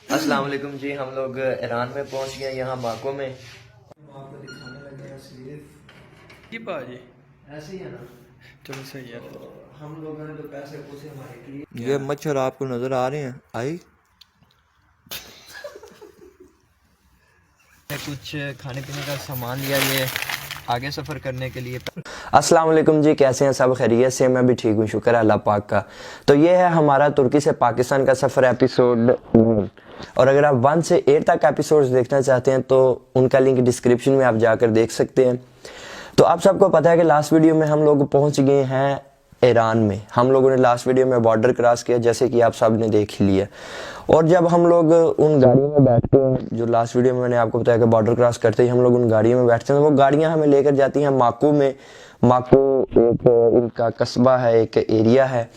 अस्सलाम वालेकुम जी। हम लोग ईरान में पहुंच गए, यहाँ माको में। आपको दिखाने लगे हैं सिर्फ की बाजी ऐसे ही है ना। चलो सही है। तो हम लोगों ने तो पैसे पूछे हमारे लिए। ये मच्छर आपको नजर आ रहे हैं? आई कुछ खाने पीने का सामान लिया ये आगे सफ़र करने के लिए। अस्सलाम वालेकुम जी, कैसे हैं सब? खैरियत से? मैं भी ठीक हूँ, शुक्र है अल्लाह पाक का। तो ये है हमारा तुर्की से पाकिस्तान का सफ़र एपिसोड 9। और अगर आप 1 से 8 तक एपिसोड्स देखना चाहते हैं तो उनका लिंक डिस्क्रिप्शन में आप जाकर देख सकते हैं। तो आप सबको पता है कि लास्ट वीडियो में हम लोग पहुँच गए हैं ईरान में। हम लोगों ने लास्ट वीडियो में बॉर्डर क्रॉस किया, जैसे कि आप सब ने देख ही लिया। और जब हम लोग उन गाड़ियों में बैठते हैं, जो लास्ट वीडियो में मैंने आपको बताया कि बॉर्डर क्रॉस करते ही हम लोग उन गाड़ियों में बैठते हैं, तो वो गाड़ियां हमें लेकर जाती हैं माकू में। माकू एक इनका कस्बा है, एक एरिया है।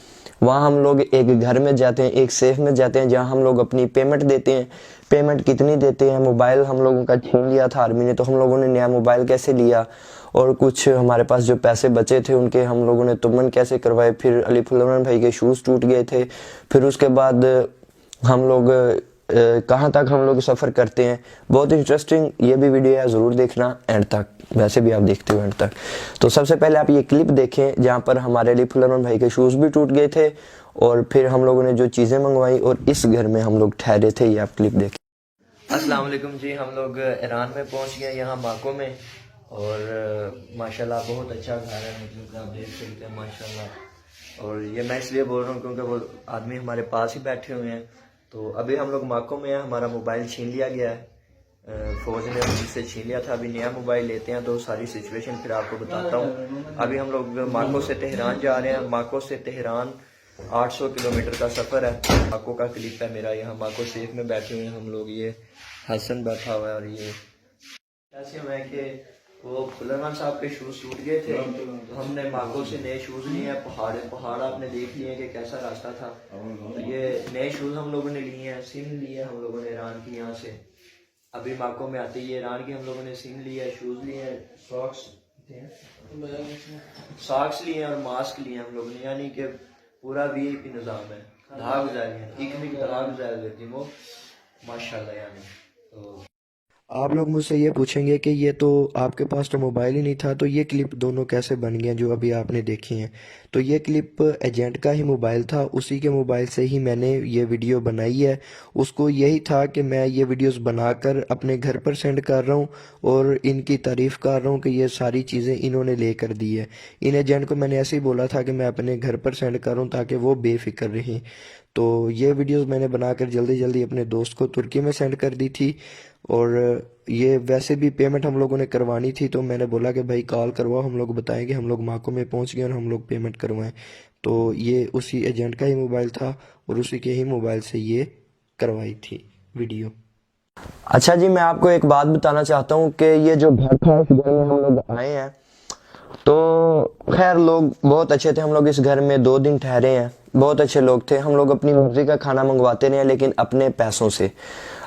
वहाँ हम लोग एक घर में जाते हैं, एक सेफ में जाते हैं, जहाँ हम लोग अपनी पेमेंट देते हैं। पेमेंट कितनी देते हैं? मोबाइल हम लोगों का छीन लिया था आर्मी ने, तो हम लोगों ने नया मोबाइल कैसे लिया, और कुछ हमारे पास जो पैसे बचे थे उनके हम लोगों ने तुमन कैसे करवाए। फिर अली फुलरमान भाई के शूज़ टूट गए थे। फिर उसके बाद हम लोग कहाँ तक हम लोग सफ़र करते हैं। बहुत इंटरेस्टिंग ये भी वीडियो है, ज़रूर देखना एंड तक। वैसे भी आप देखते हो एंड तक। तो सबसे पहले आप ये क्लिप देखें जहाँ पर हमारे अली फुलरमान भाई के शूज़ भी टूट गए थे, और फिर हम लोगों ने जो चीज़ें मंगवाई और इस घर में हम लोग ठहरे थे। ये आप क्लिप देखें। अस्सलाम वालेकुम जी, हम लोग ईरान में पहुँच गए, यहाँ माको में। और माशाल्लाह बहुत अच्छा घर है, मतलब आप देख सकते हैं माशाल्लाह। और ये मैं इसलिए बोल रहा हूँ क्योंकि वो आदमी हमारे पास ही बैठे हुए हैं। तो अभी हम लोग माको में हैं, हमारा मोबाइल छीन लिया गया है। फौज ने हमसे छीन लिया था। अभी नया मोबाइल लेते हैं तो सारी सिचुएशन फिर आपको बताता हूँ। अभी हम लोग माको से तेहरान जा रहे हैं। माको से तेहरान 800 किलोमीटर का सफ़र है। माको का क्लिप है मेरा, यहाँ माको सेफ में बैठे हुए हैं हम लोग। ये हसन बैठा हुआ है, और ये ऐसे हुआ है कि वो फुलरमान साहब के शूज़ टूट गए थे, तो हमने माको से नए शूज़ लिए हैं। पहाड़ आपने देख लिए कि कैसा रास्ता था। तो ये नए शूज़ हम लोगों ने लिए हैं। सिम लिए हम लोगों ने ईरान की, यहाँ से अभी माको में आते ही ईरान की हम लोगों ने सिम लिया है, शूज़ लिए हैं, सॉक्स लिए हैं और मास्क लिए हैं हम लोगों ने। यानी कि पूरा VIP निज़ाम है। धाग गुजारी है, इकनी धाग गुजार देती वो माशाल्लाह। यानी तो आप लोग मुझसे ये पूछेंगे कि ये तो आपके पास तो मोबाइल ही नहीं था, तो ये क्लिप दोनों कैसे बन गए जो अभी आपने देखी हैं? तो ये क्लिप एजेंट का ही मोबाइल था, उसी के मोबाइल से ही मैंने ये वीडियो बनाई है। उसको यही था कि मैं ये वीडियोस बनाकर अपने घर पर सेंड कर रहा हूँ और इनकी तारीफ़ कर रहा हूँ कि ये सारी चीज़ें इन्होंने लेकर दी है। इन एजेंट को मैंने ऐसे ही बोला था कि मैं अपने घर पर सेंड कर रहा हूँ ताकि वो बेफिक्र रहें। तो ये वीडियोस मैंने बनाकर जल्दी जल्दी अपने दोस्त को तुर्की में सेंड कर दी थी। और ये वैसे भी पेमेंट हम लोगों ने करवानी थी, तो मैंने बोला कि भाई कॉल करवाओ, हम लोग बताएंगे। हम लोग माको में पहुंच गए और हम लोग पेमेंट करवाएं। तो ये उसी एजेंट का ही मोबाइल था और उसी के ही मोबाइल से ये करवाई थी वीडियो। अच्छा जी, मैं आपको एक बात बताना चाहता हूँ कि ये जो घर था, इस घर में हम लोग आए हैं, तो खैर लोग बहुत अच्छे थे। हम लोग इस घर में 2 दिन ठहरे हैं। बहुत अच्छे लोग थे। हम लोग अपनी मर्जी का खाना मंगवाते रहे, लेकिन अपने पैसों से।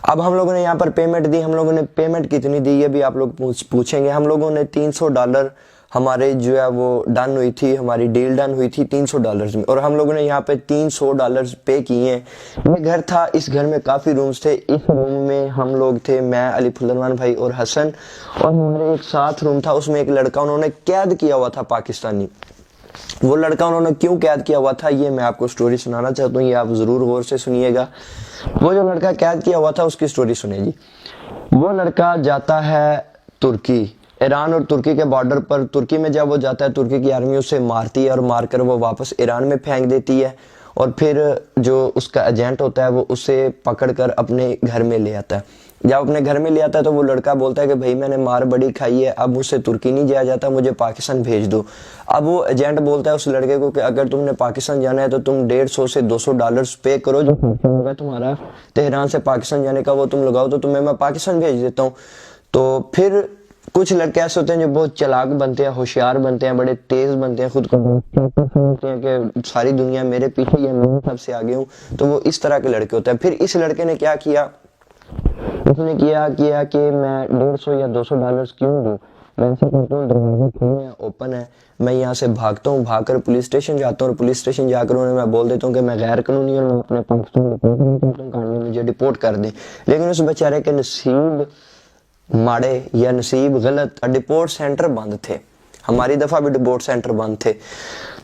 अब हम लोगों ने यहाँ पर पेमेंट दी। हम लोगों ने पेमेंट कितनी दी ये भी आप लोग पूछेंगे। हम लोगों ने $300 हमारे जो है वो डन हुई थी, हमारी डील डन हुई थी $300 में, और हम लोगों ने यहाँ पे $300 पे किए हैं। ये घर था, इस घर में काफ़ी रूम्स थे। इस रूम में हम लोग थे, मैं, अली फुलरमान भाई और हसन। और हमारे एक साथ रूम था, उसमें एक लड़का उन्होंने कैद किया हुआ था, पाकिस्तानी। वो लड़का उन्होंने क्यों कैद किया हुआ था ये मैं आपको स्टोरी सुनाना चाहता हूँ, ये आप ज़रूर गौर से सुनिएगा। वो जो लड़का कैद किया हुआ था उसकी स्टोरी सुनिए जी। वो लड़का जाता है तुर्की, ईरान और तुर्की के बॉर्डर पर। तुर्की में जब वो जाता है, तुर्की की आर्मी उसे मारती है और मारकर वो वापस ईरान में फेंक देती है। और फिर जो उसका एजेंट होता है वो उसे पकड़कर अपने घर में ले आता है। जब अपने घर में ले आता है तो वो लड़का बोलता है कि भाई मैंने मार बड़ी खाई है, अब मुझसे तुर्की नहीं जाया जाता, मुझे पाकिस्तान भेज दो। अब वो एजेंट बोलता है उस लड़के को कि अगर तुमने पाकिस्तान जाना है तो तुम $150 से $200 पे करो, जो खर्चा होगा तुम्हारा तेहरान से पाकिस्तान जाने का वो तुम लगाओ, तो तुम्हें मैं पाकिस्तान भेज देता हूँ। तो फिर कुछ लड़के ऐसे होते हैं जो बहुत चालाक बनते हैं, होशियार बनते हैं, बड़े तेज बनते हैं, खुद को समझते हैं कि सारी दुनिया मेरे पीछे या मैं सबसे आगे हूँ। तो वो इस तरह के लड़के होते हैं। फिर इस लड़के ने क्या किया, उसने किया कि मैं $150 या $200 क्यों दूं, ऐसा करता हूँ, दरवाजा खुला है, ओपन है, मैं यहाँ से भागता हूँ, भागकर पुलिस स्टेशन जाता हूँ और पुलिस स्टेशन जाकर उन्हें मैं बोल देता हूँ कि मैं गैर कानूनी और मैं अपने पाकिस्तान रिपोर्ट कानूनी मुझे डिपोर्ट कर दें। लेकिन उस बेचारे के नसीब माड़े या नसीब गलत, डिपोर्ट सेंटर बंद थे, हमारी दफ़ा भी डिपोर्ट सेंटर बंद थे।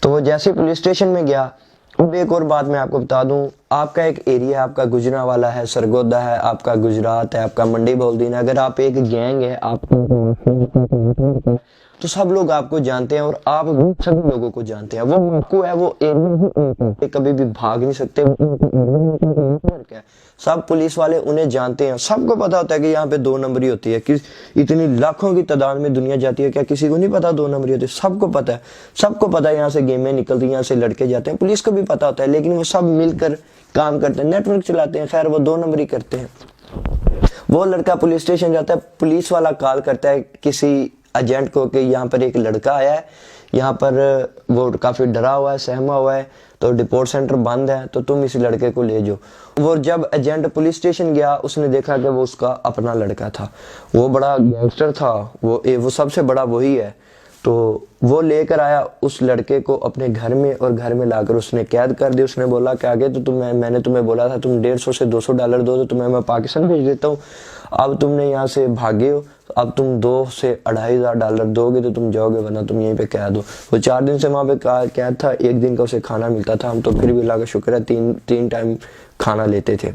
तो वो जैसे पुलिस स्टेशन में गया। अब एक और बात मैं आपको बता दूं, आपका एक एरिया, आपका गुजरांवाला है, सरगोदा है, आपका गुजरात है, आपका मंडी बोलदीन है, अगर आप एक गैंग है, आप तो सब लोग आपको जानते हैं और आप भी सभी लोगों को जानते हैं। वो आपको है, वो एरिया ही कभी भी भाग नहीं सकते, है। सब पुलिस वाले उन्हें जानते हैं, सबको पता होता है कि यहाँ पे 2 नंबरी होती है, कि इतनी लाखों की तादाद में दुनिया जाती है, क्या किसी को नहीं पता 2 नंबरी होती है? सबको पता है, सबको पता है यहाँ से गेमें निकलती हैं, यहाँ से लड़के जाते हैं, पुलिस को भी पता होता है, लेकिन वो सब मिलकर काम करते हैं, नेटवर्क चलाते हैं। खैर वो 2 नंबरी करते हैं। वो लड़का पुलिस स्टेशन जाता है, पुलिस वाला कॉल करता है किसी एजेंट को कि यहाँ पर एक लड़का आया है, यहाँ पर वो काफ़ी डरा हुआ है, सहमा हुआ है, तो डिपोर्ट सेंटर बंद है, तो तुम इस लड़के को ले जाओ। वो जब एजेंट पुलिस स्टेशन गया, उसने देखा कि वो उसका अपना लड़का था, वो बड़ा गैंगस्टर था, वो सबसे बड़ा वही है। तो वो लेकर आया उस लड़के को अपने घर में, और घर में लाकर उसने कैद कर दी। उसने बोला कि आगे तो मैंने तुम्हें बोला था तुम $150 से $200 दो तो तुम्हें मैं पाकिस्तान भेज देता हूँ, अब तुमने यहाँ से भागे हो, अब तुम $2 से $2,500 दोगे तो तुम जाओगे, वरना तुम यहीं पे कैद हो। वो 4 दिन से वहाँ पे कैद था, 1 दिन का उसे खाना मिलता था, हम तो फिर भी अल्लाह का शुक्र है 3 टाइम खाना लेते थे।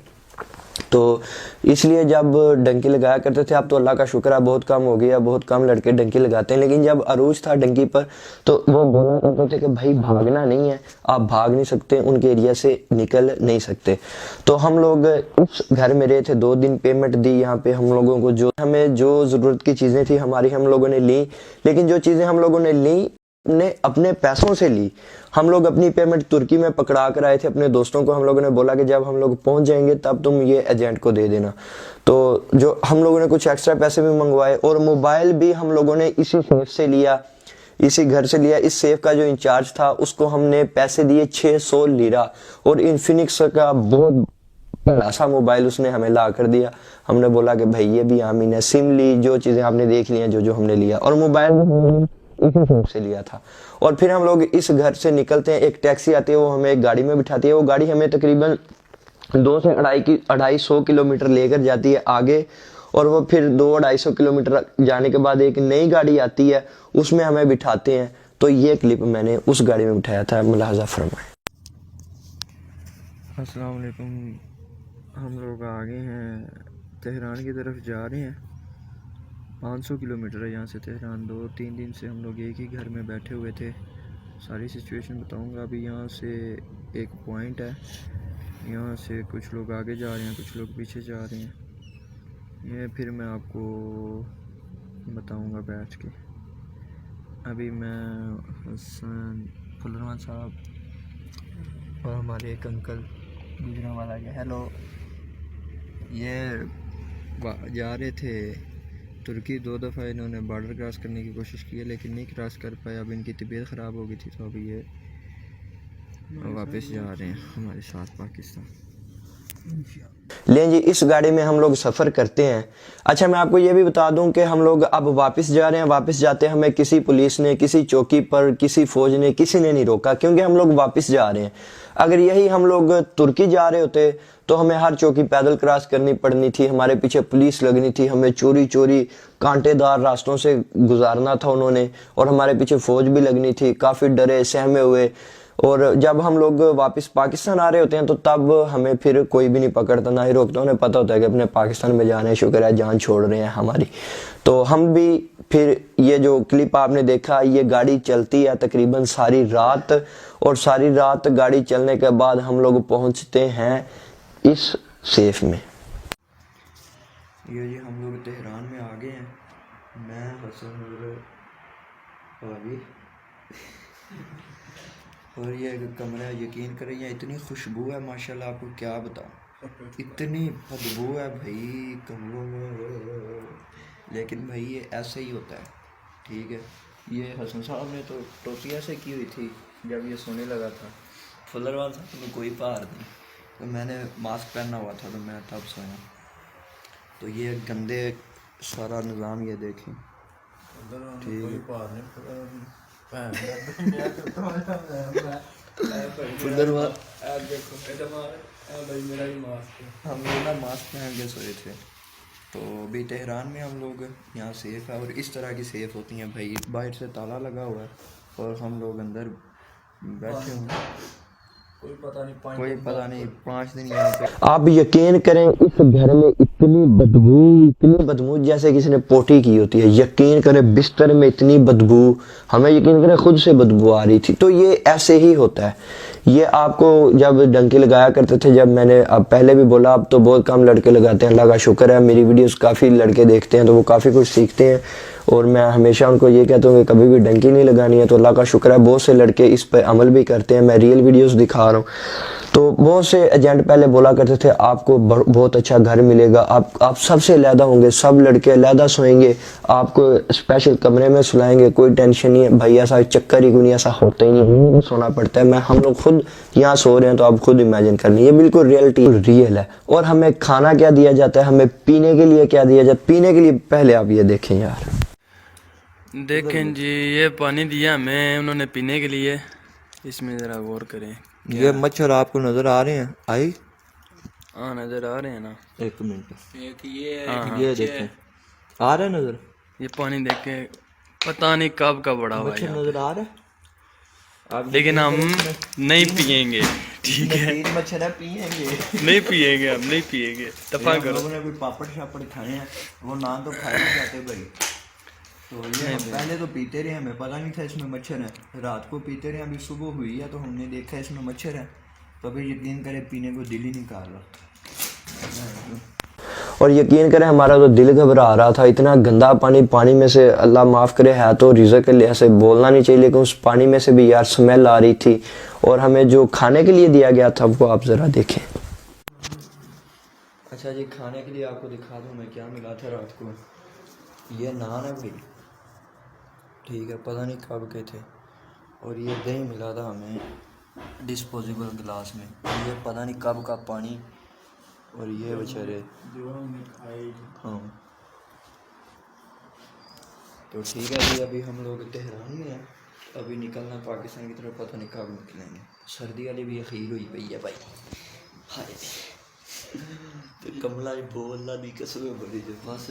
तो इसलिए जब डंकी लगाया करते थे, अब तो अल्लाह का शुक्र है बहुत कम हो गया, बहुत कम लड़के डंकी लगाते हैं, लेकिन जब अरूज था डंकी पर तो वो बोला करते थे कि भाई भागना नहीं है, आप भाग नहीं सकते, उनके एरिया से निकल नहीं सकते। तो हम लोग उस घर में रहे थे, 2 दिन पेमेंट दी, यहाँ पे हम लोगों को जो हमें जो ज़रूरत की चीज़ें थी हमारी हम लोगों ने ली, लेकिन जो चीज़ें हम लोगों ने ली ने अपने पैसों से ली। हम लोग अपनी पेमेंट तुर्की में पकड़ा कर आए थे अपने दोस्तों को, हम लोगों ने बोला कि जब हम लोग पहुंच जाएंगे तब तुम ये एजेंट को दे देना। तो जो हम लोगों ने कुछ एक्स्ट्रा पैसे भी मंगवाए, और मोबाइल भी हम लोगों ने इसी सेफ से लिया, इसी घर से लिया। इस सेफ का जो इंचार्ज था उसको हमने पैसे दिए 600 लीरा, और इन्फिनिक्स का बहुत बड़ा सा मोबाइल उसने हमें ला कर दिया। हमने बोला कि भाई ये भी आमीन है, सिम ली, जो चीज़ें आपने देख ली हैं, जो हमने लिया, और मोबाइल इसी शॉप से लिया था। और फिर हम लोग इस घर से निकलते हैं, एक टैक्सी आती है, वो हमें एक गाड़ी में बिठाती है, वो गाड़ी हमें तकरीबन 2 से 250 किलोमीटर लेकर जाती है आगे, और वो फिर 200-250 किलोमीटर जाने के बाद एक नई गाड़ी आती है, उसमें हमें बिठाते हैं। तो ये क्लिप मैंने उस गाड़ी में बिठाया था, मुलाहजा फरमाएं। अस्सलाम वालेकुम। हम लोग आगे हैं, तेहरान की तरफ जा रहे हैं। 500 किलोमीटर है यहाँ से तेहरान। 2-3 दिन से हम लोग एक ही घर में बैठे हुए थे। सारी सिचुएशन बताऊंगा। अभी यहाँ से एक पॉइंट है, यहाँ से कुछ लोग आगे जा रहे हैं, कुछ लोग पीछे जा रहे हैं, ये फिर मैं आपको बताऊंगा बैठ के। अभी मैं हसन फुलरमान साहब और हमारे एक अंकल गुजरांवाला के, हेलो, ये जा रहे थे तुर्की। 2 दफ़ा इन्होंने बॉर्डर क्रॉस करने की कोशिश की है, लेकिन नहीं क्रॉस कर पाए। अब इनकी तबीयत ख़राब हो गई थी, तो अभी ये वापस जा रहे हैं हमारे साथ पाकिस्तान। लें जी, इस गाड़ी में हम लोग सफ़र करते हैं। अच्छा, मैं आपको ये भी बता दूं कि हम लोग अब वापस जा रहे हैं। वापस जाते हैं, हमें किसी पुलिस ने, किसी चौकी पर, किसी फौज ने, किसी ने नहीं रोका, क्योंकि हम लोग वापस जा रहे हैं। अगर यही हम लोग तुर्की जा रहे होते तो हमें हर चौकी पैदल क्रॉस करनी पड़नी थी, हमारे पीछे पुलिस लगनी थी, हमें चोरी चोरी कांटेदार रास्तों से गुजारना था उन्होंने, और हमारे पीछे फौज भी लगनी थी। काफ़ी डरे सहमे हुए। और जब हम लोग वापस पाकिस्तान आ रहे होते हैं तो तब हमें फिर कोई भी नहीं पकड़ता, ना ही रोकता। उन्हें पता होता है कि अपने पाकिस्तान में जाने, शुक्र है जान छोड़ रहे हैं हमारी। तो हम भी फिर, ये जो क्लिप आपने देखा, ये गाड़ी चलती है तकरीबन सारी रात, और सारी रात गाड़ी चलने के बाद हम लोग पहुंचते हैं इस सेफ में। ये जी हम लोग तेहरान में आ गए हैं। मैं हसन और ये कमरा है, यकीन करें ये इतनी खुशबू है माशाल्लाह, आपको क्या बताऊं, इतनी बदबू है भाई कमरों में। लेकिन भाई ये ऐसे ही होता है, ठीक है। ये हसन साहब ने तो टोपी ऐसे की हुई थी जब ये सोने लगा था। फुलरवान साहब में कोई पार नहीं, तो मैंने मास्क पहना हुआ था, तो मैं तब सोया। तो ये गंदे सारा निज़ाम ये देखें, हम लोग ना मास्क पहन के सोए थे। तो अभी तेहरान में हम लोग यहाँ सेफ़ है, और इस तरह की सेफ़ होती हैं भाई। बाहर से ताला लगा हुआ है और हम लोग अंदर बैठे हुए, कोई पता नहीं 5 दिन यहाँ पे। आप यकीन करें इस घर में इतनी बदबू जैसे किसी ने पोटी की होती है। यकीन करें बिस्तर में इतनी बदबू, हमें यकीन करें खुद से बदबू आ रही थी। तो ये ऐसे ही होता है। ये आपको जब डंकी लगाया करते थे, जब मैंने अब पहले भी बोला, अब तो बहुत कम लड़के लगाते हैं। अल्लाह का शुक्र है मेरी वीडियोस काफ़ी लड़के देखते हैं तो वो काफ़ी कुछ सीखते हैं, और मैं हमेशा उनको ये कहता हूँ कि कभी भी डंकी नहीं लगानी है। तो अल्लाह का शुक्र है बहुत से लड़के इस पर अमल भी करते हैं। मैं रियल वीडियोस दिखा रहा हूँ। तो बहुत से एजेंट पहले बोला करते थे आपको बहुत अच्छा घर मिलेगा, आप सबसे अलहदा होंगे, सब लड़के अलहदा सोएंगे, आपको स्पेशल कमरे में सुलाएंगे, कोई टेंशन नहीं है। भाई ऐसा चक्कर ही कोई नहीं, ऐसा होता ही नहीं, सोना पड़ता है। हम लोग खुद यहाँ सो रहे हैं तो आप खुद इमेजिन कर लीजिए, बिल्कुल रियल है। और हमें खाना क्या दिया जाता है, हमें पीने के लिए क्या दिया जाता है। पीने के लिए पहले आप ये देखें यार, देखें जी, ये पानी दिया हमें उन्होंने पीने के लिए, इसमें ज़रा गौर करें। ये मच्छर आपको नजर आ रहे हैं? आई हाँ नज़र आ रहे हैं ना, 1 मिनट, एक ये है, हाँ, ये देखें, आ रहा है नजर? ये पानी देख के पता नहीं कब का बड़ा हुआ है मच्छर यहाँ नजर आ रहा है? आप पे। लेकिन हम नहीं पिएंगे, ठीक है? 3 मच्छर है, पिएंगे नहीं पिएंगे, हम नहीं पिएंगे, दफा हम करो। लोगों ने कोई पापड़ शापड़ खाए हैं, वो ना तो खाए नहीं जाते भाई। तो ये हम पहले तो पीते रहे, हमें पता नहीं था इसमें मच्छर है। रात को पीते रहे, अभी सुबह हुई है तो हमने देखा इसमें मच्छर है, तो अभी यकीन करें पीने को दिल ही नहीं कर रहा। और यकीन करें हमारा तो दिल घबरा रहा था। इतना गंदा पानी में से, अल्लाह माफ़ करे, है तो रिज़्क़ के लिए से बोलना नहीं चाहिए, लेकिन उस पानी में से भी यार स्मेल आ रही थी। और हमें जो खाने के लिए दिया गया था वो आप ज़रा देखें। अच्छा जी, खाने के लिए आपको दिखा दूँ मैं क्या मिला था रात को। ये नान है भाई, ठीक है, पता नहीं कब के थे। और ये दही मिला था हमें डिस्पोजेबल गिलास में, ये पता नहीं कब का पानी। और ये बेचारे जो हमने खाए, हाँ। तो ठीक है जी, अभी हम लोग तेहरान में हैं, अभी निकलना पाकिस्तान की तरफ, पता नहीं कब निकलेंगे। सर्दी वाली भी अखीर हुई पई है भाई, हाय तो कमला बोलना नहीं कसम बड़ी जो बस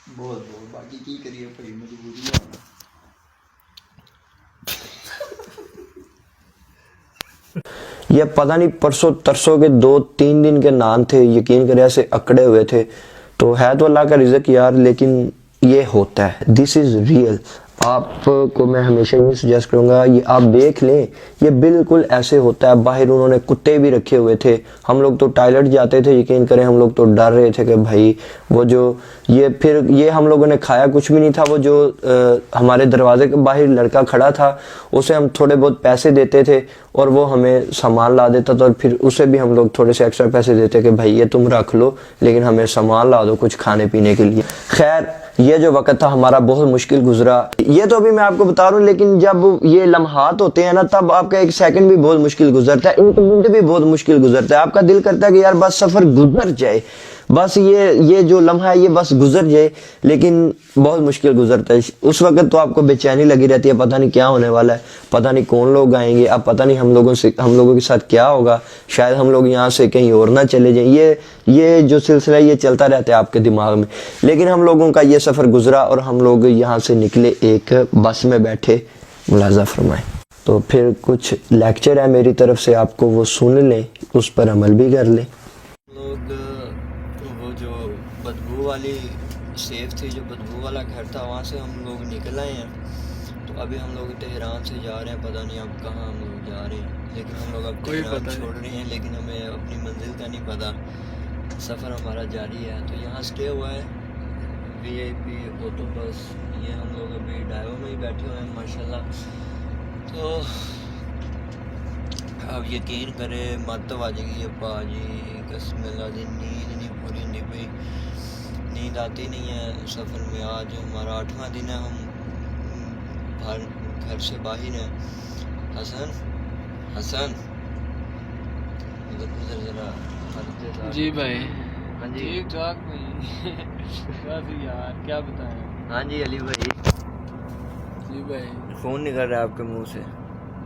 बोल बाकी की करिए भाई, मजबूरी है। ये पता नहीं परसों तरसों के 2-3 दिन के नान थे, यकीन करें ऐसे अकड़े हुए थे। तो है तो अल्लाह का रिज़्क़ यार, लेकिन ये होता है, दिस इज़ रियल। आपको मैं हमेशा ये सजेस्ट करूँगा, ये आप देख लें, ये बिल्कुल ऐसे होता है। बाहर उन्होंने कुत्ते भी रखे हुए थे, हम लोग तो टॉयलेट जाते थे, यकीन करें हम लोग तो डर रहे थे कि भाई वो जो ये हम लोगों ने खाया कुछ भी नहीं था। वो जो हमारे दरवाजे के बाहर लड़का खड़ा था, उसे हम थोड़े बहुत पैसे देते थे और वो हमें सामान ला देता था, और फिर उसे भी हम लोग थोड़े से एक्स्ट्रा पैसे देते कि भाई ये तुम रख लो, लेकिन हमें सामान ला दो कुछ खाने पीने के लिए। खैर ये जो वक्त था हमारा बहुत मुश्किल गुजरा। ये तो अभी मैं आपको बता रहा हूँ, लेकिन जब ये लम्हात होते हैं ना, तब आपका 1 सेकंड भी बहुत मुश्किल गुजरता है, 1 मिनट भी बहुत मुश्किल गुजरता है। आपका दिल करता है कि यार बस सफ़र गुजर जाए, बस ये जो लम्हा है ये बस गुजर जाए, लेकिन बहुत मुश्किल गुजरता है। उस वक्त तो आपको बेचैनी लगी रहती है, पता नहीं क्या होने वाला है, पता नहीं कौन लोग आएंगे, अब पता नहीं हम लोगों के साथ क्या होगा, शायद हम लोग यहाँ से कहीं और ना चले जाएं। ये जो सिलसिला ये चलता रहता है आपके दिमाग में। लेकिन हम लोगों का ये सफ़र गुजरा और हम लोग यहाँ से निकले, एक बस में बैठे, मुलाजा फरमाएं। तो फिर कुछ लेक्चर है मेरी तरफ से, आपको वो सुन लें, उस पर अमल भी कर लें। लोग वो जो बदबू वाली सेफ थी, जो बदबू वाला घर था, वहाँ से हम लोग निकल आए हैं। तो अभी हम लोग तेहरान से जा रहे हैं, पता नहीं अब कहाँ हम लोग जा रहे हैं, लेकिन हम लोग अब तेहरान छोड़ रहे हैं, लेकिन हमें अपनी मंजिल का नहीं पता। सफ़र हमारा जारी है। तो यहाँ स्टे हुआ है VIP ऑटो बस, ये हम लोग अभी ड्राइवर में ही बैठे हुए हैं माशाल्लाह। तो अब यकीन करें मत तो आ जाएगी ये पाजी कसम अल्लाह दी, नींद नहीं पूरी नहीं पई, नींद आती नहीं है सफ़र में। आज हमारा 8वां दिन है, हम घर से बाहर हैं। हसन उधर ज़रा जी भाई, हाँ जी ठीक ठाक भाई। बस यार क्या बताएं। हाँ जी अली भाई, जी भाई। फ़ोन निकल रहा है आपके मुंह से।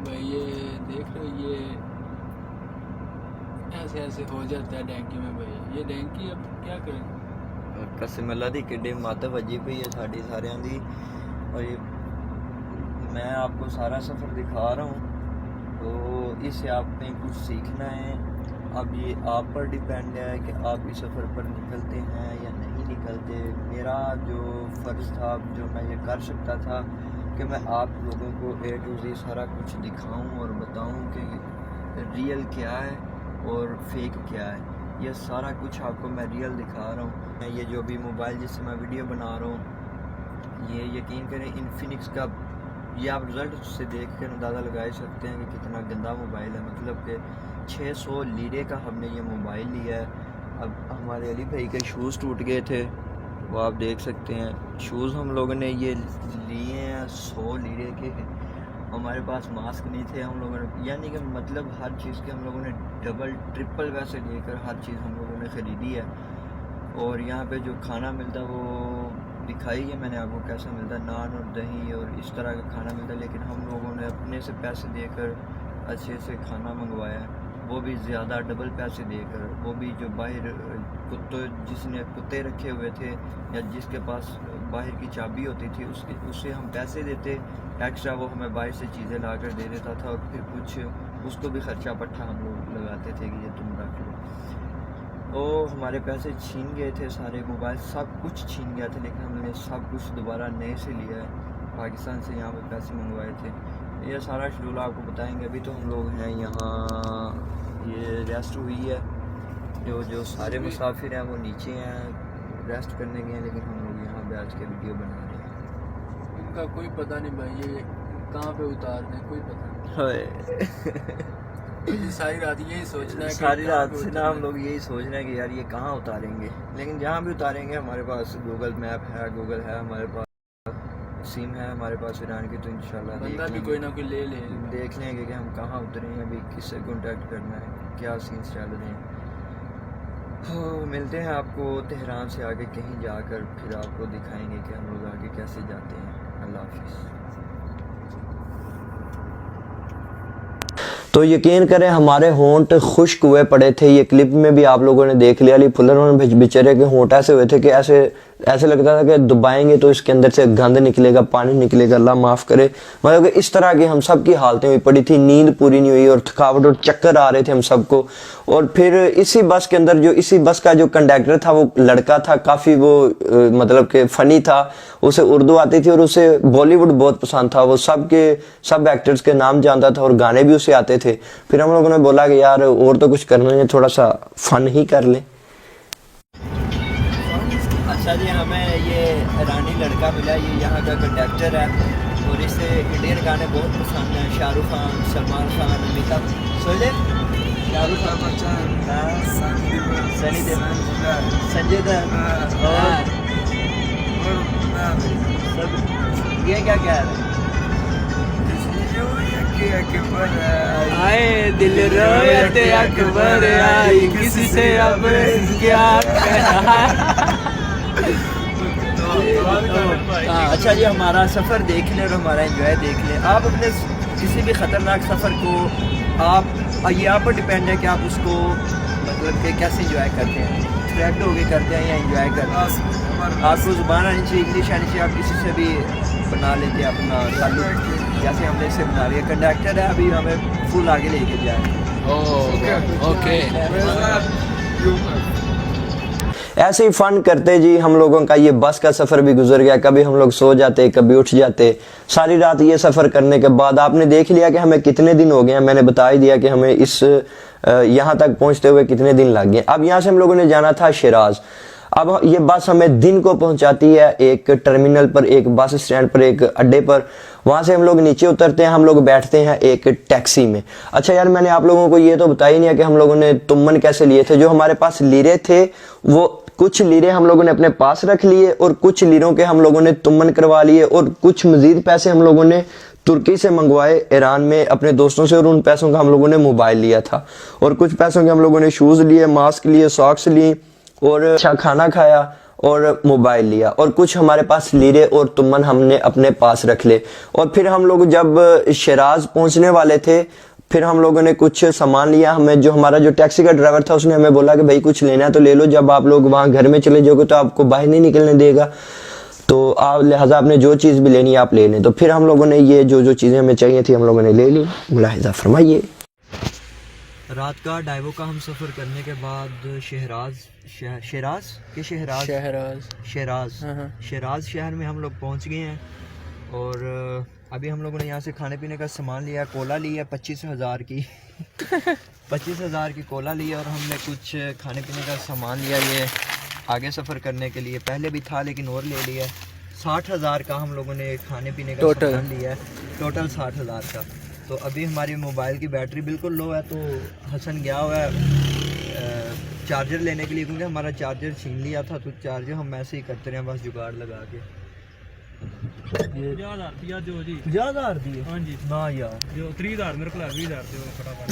भाई ये देख रहे हो, ये ऐसे ऐसे हो जाता है डैंकी में भाई। ये डैंकी अब क्या करें। कसम अल्लाह दी किड्डी मत वजी पई है साड़ी सारियां दी। और ये मैं आपको सारा सफ़र दिखा रहा हूँ, तो इससे आपने कुछ सीखना है। अब ये आप पर डिपेंड है कि आप इस सफ़र पर निकलते हैं या नहीं निकलते। मेरा जो फ़र्ज़ था, जो मैं ये कर सकता था कि मैं आप लोगों को A to Z सारा कुछ दिखाऊं और बताऊं कि रियल क्या है और फेक क्या है। ये सारा कुछ आपको मैं रियल दिखा रहा हूँ। मैं ये जो भी मोबाइल जिससे मैं वीडियो बना रहा हूँ, ये यकीन करें इन्फिनिक्स का, ये आप रिज़ल्ट से देख कर अंदाज़ा लगा ही सकते हैं कि कितना गंदा मोबाइल है। मतलब कि 600 लीरे का हमने ये मोबाइल लिया है। अब हमारे अली भाई के शूज़ टूट गए थे, वो आप देख सकते हैं। शूज़ हम लोगों ने ये लिए हैं 100 लीरे के। हमारे पास मास्क नहीं थे हम लोगों ने, यानी कि मतलब हर चीज़ के हम लोगों ने डबल ट्रिपल पैसे देकर हर चीज़ हम लोगों ने ख़रीदी है। और यहाँ पे जो खाना मिलता है वो दिखाई है मैंने आपको कैसा मिलता है, नान और दही और इस तरह का खाना मिलता है। लेकिन हम लोगों ने अपने से पैसे देकर अच्छे से खाना मंगवाया, वो भी ज़्यादा डबल पैसे देकर। वो भी जो बाहर जिसने कुत्ते रखे हुए थे या जिसके पास बाहर की चाबी होती थी उससे हम पैसे देते एक्स्ट्रा, वो हमें बाहर से चीज़ें ला कर दे देता था। और फिर कुछ उसको भी खर्चा पट्टा हम लोग लगाते थे कि ये तुम रख लो। तो हमारे पैसे छीन गए थे, सारे मोबाइल सब कुछ छीन गया था। लेकिन हमने सब कुछ दोबारा नए से लिया है, पाकिस्तान से यहाँ पर पैसे मंगवाए थे। ये सारा शेड्यूल आपको बताएंगे। अभी तो हम लोग हैं यहाँ, ये रेस्ट हुई है। जो सारे मुसाफिर हैं वो नीचे हैं, रेस्ट करने गए हैं, लेकिन हम लोग यहाँ पे आज के वीडियो बना रहे हैं। इनका कोई पता नहीं भाई, ये कहाँ पे उतार दें कोई पता नहीं। सारी रात यही सोचना है, सारी रात से ना हम लोग यही सोच रहे हैं कि यार ये कहाँ उतारेंगे। लेकिन जहाँ भी उतारेंगे हमारे पास गूगल मैप है, गूगल है, हमारे पास सिम है हमारे पास ईरान की, तो इंशाल्लाह बंदा भी कोई ना कोई ले ले, देख लेंगे कि हम कहाँ उतरे हैं, अभी किससे कांटेक्ट करना है, क्या सीन्स चल रहे हैं। तो मिलते हैं आपको तेहरान से आगे कहीं जाकर, फिर आपको दिखाएंगे कि हम लोग आगे कैसे जाते हैं। अल्लाह हाफिज़। तो यकीन करें हमारे होंठ खुश्क हुए पड़े थे। ये क्लिप में भी आप लोगों ने देख लिया, अली फुल्लर में बेचारे के होंठ ऐसे हुए थे कि ऐसे लगता था कि दबाएंगे तो इसके अंदर से गंद निकलेगा, पानी निकलेगा, अल्लाह माफ़ करे। मतलब कि इस तरह की हम सब की हालतें हुई पड़ी थी, नींद पूरी नहीं हुई और थकावट और चक्कर आ रहे थे हम सबको। और फिर इसी बस के अंदर इसी बस का जो कंडक्टर था वो लड़का था, काफ़ी वो मतलब कि फ़नी था, उसे उर्दू आती थी और उसे बॉलीवुड बहुत पसंद था। वो सब एक्टर्स के नाम जानता था और गाने भी उसे आते थे। फिर हम लोगों ने बोला कि यार और तो कुछ करना नहीं, थोड़ा सा फ़न ही कर लें। अच्छा जी, हमें ये ईरानी लड़का मिला, ये यहाँ का कंडक्टर है और इसे इंडियन गाने बहुत पसंद हैं। शाहरुख खान, सलमान खान, अमिताभ, सोचे शाहरुख खान, सनी देओल, संजय दत्त और सब। ये क्या कह रहे हैं? आए दिल रोए अकबर आई, किसी से अब क्या अच्छा जी, हमारा सफ़र देख लें और हमारा एंजॉय देख लें। आप अपने किसी भी ख़तरनाक सफ़र को ये आप पर डिपेंड है कि आप उसको मतलब कि कैसे एंजॉय करते हैं, थ्रेट होके करते हैं या एंजॉय करते हैं। आपको ज़ुबान आनी चाहिए, इंग्लिश आनी चाहिए। आप किसी से भी बना लेते हैं अपना ताल्लुक, जैसे हमने इससे बना लिया। कंडक्टर है, अभी हमें फुल आगे लेके जाए। ओके ऐसे ही फन करते जी हम लोगों का ये बस का सफ़र भी गुजर गया। कभी हम लोग सो जाते, कभी उठ जाते। सारी रात ये सफ़र करने के बाद आपने देख लिया कि हमें कितने दिन हो गए हैं। मैंने बता ही दिया कि हमें इस यहाँ तक पहुँचते हुए कितने दिन लग गए। अब यहाँ से हम लोगों ने जाना था शिराज। अब ये बस हमें दिन को पहुंचाती है एक टर्मिनल पर, एक बस स्टैंड पर, एक अड्डे पर। वहां से हम लोग नीचे उतरते हैं, हम लोग बैठते हैं एक टैक्सी में। अच्छा यार, मैंने आप लोगों को ये तो बताया ही नहीं है कि हम लोगों ने तुमन कैसे लिए थे। जो हमारे पास लीरे थे, वो कुछ लीरे हम लोगों ने अपने पास रख लिए और कुछ लीरों के हम लोगों ने तुमन करवा लिए और कुछ मजीद पैसे हम लोगों ने तुर्की से मंगवाए ईरान में अपने दोस्तों से, और उन पैसों का हम लोगों ने मोबाइल लिया था। और कुछ पैसों के हम लोगों ने शूज़ लिए, मास्क लिए, सॉक्स लिए और अच्छा खाना खाया और मोबाइल लिया और कुछ हमारे पास लीरे और तुमन हमने अपने पास रख ले। और फिर हम लोग जब शिराज पहुंचने वाले थे फिर हम लोगों ने कुछ सामान लिया। हमें जो हमारा जो टैक्सी का ड्राइवर था उसने हमें बोला कि भाई कुछ लेना है तो ले लो, जब आप लोग वहाँ घर में चले जाओगे तो आपको बाहर नहीं निकलने देगा, तो आप लिहाजा आपने जो चीज़ भी लेनी है आप ले लें। तो फिर हम लोगों ने ये जो चीज़ें हमें चाहिए थी हम लोगों ने ले ली। मुलाहिजा फरमाइए। रात का डाइवो का हम सफ़र करने के बाद शहराज शहर में हम लोग पहुंच गए हैं। और अभी हम लोगों ने यहाँ से खाने पीने का सामान लिया, कोला लिया 25,000 की 25,000 की कोला लिया और हमने कुछ खाने पीने का सामान लिया ये आगे सफ़र करने के लिए। पहले भी था लेकिन और ले लिया। 60,000 का हम लोगों ने खाने पीने का सामान लिया है, टोटल 60,000 का। तो अभी हमारी मोबाइल की बैटरी बिल्कुल लो है, तो हसन गया हुआ है चार्जर लेने के लिए, क्योंकि हमारा चार्जर छीन लिया था। तो चार्जर हम ऐसे ही करते रहे बस जुगाड़ लगा के। ये 50,000 दिए हाँ जी ना यार, जो 30,000 मेरे को 20,000 फटाफट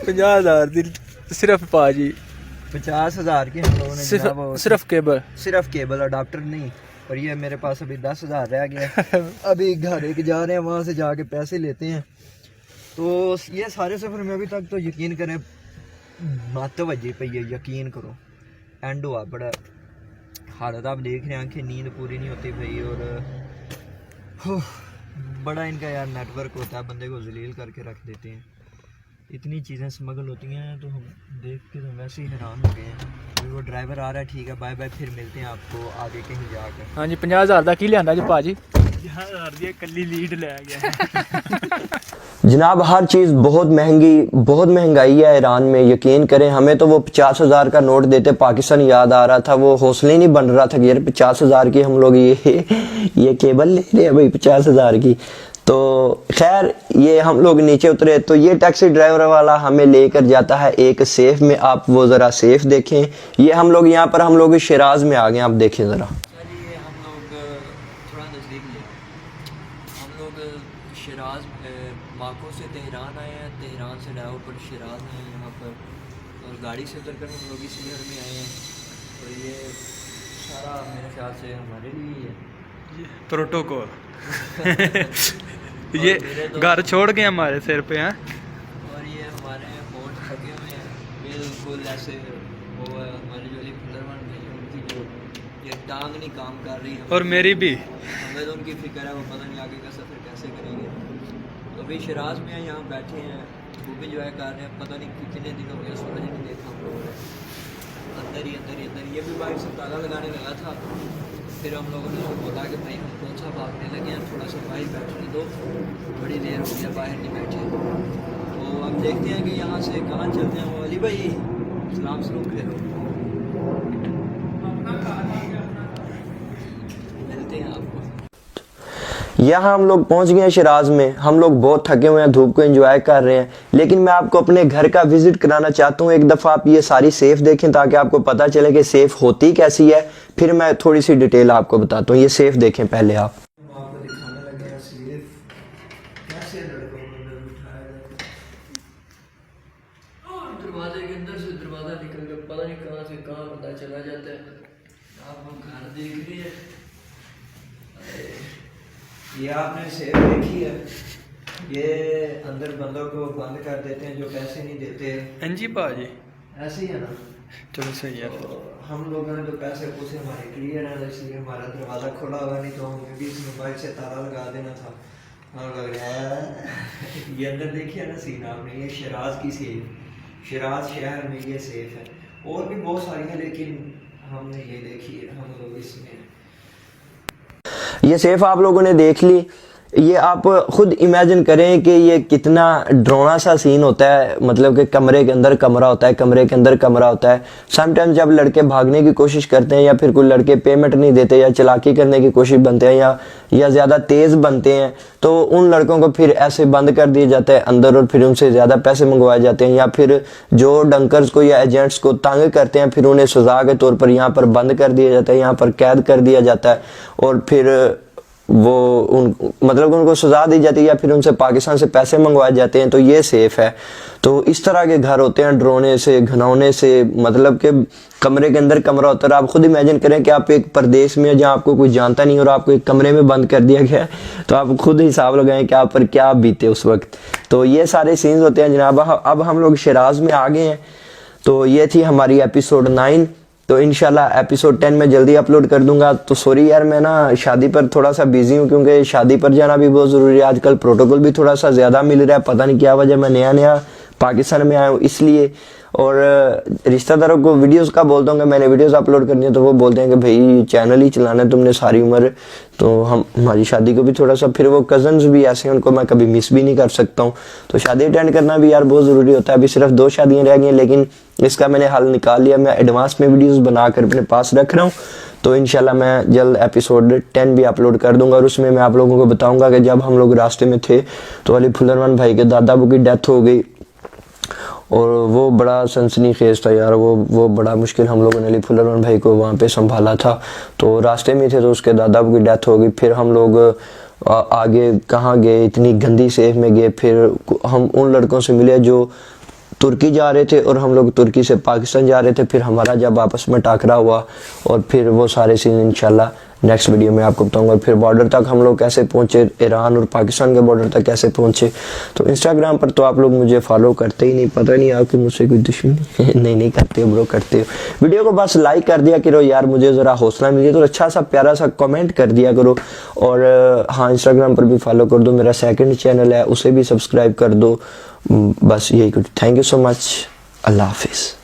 50,000 दी सिर्फ पाजी 50,000 की हम लोगों ने सिर्फ केबल अडाप्टर नहीं। और ये मेरे पास अभी 10,000 रह गया अभी घर एक जा रहे हैं, वहाँ से जाके पैसे लेते हैं। तो ये सारे सफ़र में अभी तक तो यकीन करें मत वजी पई है, यकीन करो एंड हुआ बड़ा हालत आप देख रहे हैं, आंखें नींद पूरी नहीं होती भाई। और बड़ा इनका यार नेटवर्क होता है, बंदे को जलील करके रख देते हैं। इतनी चीज़ें स्मगल होती हैं तो हम देख के तो वैसे ही हैरान हो गए हैं। अभी वो ड्राइवर आ रहा है, ठीक है बाय बाय, फिर मिलते हैं आपको आगे कहीं जाकर। हाँ जी 50,000 का की लिया जी भाजी 50,000 की कल्ली लीड ले गया जनाब हर चीज़ बहुत महंगाई है ईरान में, यकीन करें। हमें तो वो 50,000 का नोट देते पाकिस्तान याद आ रहा था, वो हौसले नहीं बन रहा था कि यार 50,000 की हम लोग ये केबल ले रहे हैं भाई 50,000 की। तो खैर ये हम लोग नीचे उतरे तो ये टैक्सी ड्राइवर वाला हमें लेकर जाता है एक सेफ में। आप वो ज़रा सेफ देखें। ये हम लोग यहाँ पर हम लोग शिराज में आ गए, आप देखें ज़रा। चलिए हम लोग थोड़ा नज़दीक ले, हम लोग शिराज माको से तेहरान आए हैं, तेहरान से डाइवो पर शिराज आए हैं यहाँ पर। और गाड़ी से उतर कर हम लोग इस शहर में आए हैं। और ये सारा मेरे ख्याल से हमारे लिए है प्रोटोकॉल ये घर छोड़ के हमारे सिर पे हैं। और ये हमारे होठ थके हुए हैं बिल्कुल ऐसे। वो हमारी जो फिल्म उनकी जो ये टांग नहीं काम कर रही है, और मेरी भी। हमें तो उनकी फिक्र है, वो पता नहीं आगे का सफ़र कैसे करेंगे। तो अभी शिराज में यहाँ बैठे हैं, खूब इंजॉय कर रहे हैं। पता नहीं कितने दिन हो गए सूरज नहीं देखा हम लोगों ने। अंदर ये भी बाइक से ताला लगाने लगा था। फिर हम लोगों ने बोला कि भाई हम कौन सा भागने लगे हैं, थोड़ा सा बाहर बैठने दो, बड़ी देर हो गई बाहर नहीं बैठे। तो अब देखते हैं कि यहाँ से कहाँ चलते हैं। वो अली भाई सलाम करो, मिलते हैं आपको। यहाँ हम लोग पहुँच गए हैं शिराज में। हम लोग बहुत थके हुए हैं, धूप को एंजॉय कर रहे हैं। लेकिन मैं आपको अपने घर का विजिट कराना चाहता हूँ। एक दफ़ा आप ये सारी सेफ देखें ताकि आपको पता चले कि सेफ होती कैसी है। फिर मैं थोड़ी सी डिटेल आपको बताता हूँ। ये सेफ देखें पहले आप। दरवाजे के अंदर से दरवाज़ा निकल कर पता नहीं कहाँ से कहाँ पता चला जाता है। आप वो घर देख रही है, ये आपने सेफ देखी है। ये अंदर बंदों को बंद कर देते हैं जो पैसे नहीं देते। हाँ जी भाजी ऐसे ही है ना। चलो सही है। तो हम लोगों ने तो पैसे पूछे हमारे क्लियर है, इसलिए हमारा दरवाज़ा खुला हुआ, नहीं तो हम क्योंकि इस मोबाइल से ताला लगा देना था। हम लग रहा है ये अंदर देखिए ना सीन आपने, ये शिराज की सेफ, शिराज शहर में ये सेफ है। और भी बहुत सारी हैं लेकिन हमने ये देखी है, हम लोग इसमें। ये सेफ आप लोगों ने देख ली। ये आप खुद इमेजिन करें कि ये कितना डरावना सा सीन होता है। मतलब कि कमरे के अंदर कमरा होता है, कमरे के अंदर कमरा होता है। समटाइम्स जब लड़के भागने की कोशिश करते हैं या फिर कोई लड़के पेमेंट नहीं देते या चालाकी करने की कोशिश बनते हैं या ज़्यादा तेज़ बनते हैं, तो उन लड़कों को फिर ऐसे बंद कर दिया जाता है अंदर और फिर उनसे ज़्यादा पैसे मंगवाए जाते हैं। या फिर जो डंकर्स को या एजेंट्स को तंग करते हैं फिर उन्हें सज़ा के तौर पर यहाँ पर बंद कर दिया जाता है, यहाँ पर कैद कर दिया जाता है। और फिर वो उन मतलब उनको सजा दी जाती है या फिर उनसे पाकिस्तान से पैसे मंगवाए जाते हैं, तो ये सेफ है। तो इस तरह के घर होते हैं डरोने से, घनौने से, मतलब कि कमरे के अंदर कमरा होता है। आप खुद इमेजिन करें कि आप एक प्रदेश में जहाँ आपको कोई जानता नहीं और आपको एक कमरे में बंद कर दिया गया है, तो आप खुद हिसाब लगाएं कि आप पर क्या बीते उस वक्त। तो ये सारे सीन्स होते हैं जनाब। अब हम लोग शिराज में आ गए हैं। तो ये थी हमारी एपिसोड 9। तो इंशाल्लाह एपिसोड 10 में जल्दी अपलोड कर दूंगा। तो सॉरी यार, मैं ना शादी पर थोड़ा सा बिजी हूँ, क्योंकि शादी पर जाना भी बहुत ज़रूरी है। आजकल प्रोटोकॉल भी थोड़ा सा ज़्यादा मिल रहा है, पता नहीं क्या वजह। मैं नया पाकिस्तान में आया हूँ इसलिए। और रिश्तेदारों को वीडियोस का बोलता हूँ कि मैंने वीडियोस अपलोड करनी है, तो वो बोलते हैं कि भाई चैनल ही चलाना है तुमने सारी उम्र। तो हमारी शादी को भी थोड़ा सा, फिर वो कज़न्स भी ऐसे हैं, उनको मैं कभी मिस भी नहीं कर सकता हूँ। तो शादी अटेंड करना भी यार बहुत ज़रूरी होता है। अभी सिर्फ 2 शादियाँ रह गई हैं, लेकिन इसका मैंने हल निकाल लिया। मैं एडवांस में वीडियोज़ बनाकर अपने पास रख रहा हूँ। तो इंशाल्लाह मैं जल्द एपिसोड 10 भी अपलोड कर दूंगा। और उसमें मैं आप लोगों को बताऊंगा कि जब हम लोग रास्ते में थे तो अली फुल्लरमान भाई के दादा अबू की डेथ हो गई, और वो बड़ा सनसनीखेज था यार। वो बड़ा मुश्किल हम लोगों ने अली फुल्लरमान भाई को वहाँ पे संभाला था। तो रास्ते में थे तो उसके दादा की डेथ हो गई। फिर हम लोग आगे कहाँ गए, इतनी गंदी सेफ में गए। फिर हम उन लड़कों से मिले जो तुर्की जा रहे थे, और हम लोग तुर्की से पाकिस्तान जा रहे थे। फिर हमारा जब आपस में टाकरा हुआ, और फिर वो सारे सीन इंशाल्लाह नेक्स्ट वीडियो में आपको बताऊंगा। फिर बॉर्डर तक हम लोग कैसे पहुंचे, ईरान और पाकिस्तान के बॉर्डर तक कैसे पहुंचे। तो इंस्टाग्राम पर तो आप लोग मुझे फॉलो करते ही नहीं, पता नहीं आपकी मुझसे कोई दुश्मनी नहीं करते हो ब्रो, करते हो। वीडियो को बस लाइक कर दिया करो यार, मुझे ज़रा हौसला मिले। तो अच्छा सा प्यारा सा कमेंट कर दिया करो। और हाँ, इंस्टाग्राम पर भी फॉलो कर दो, मेरा सेकंड चैनल है उसे भी सब्सक्राइब कर दो। बस यही कुछ। Thank you so much. अल्लाह हाफिज़।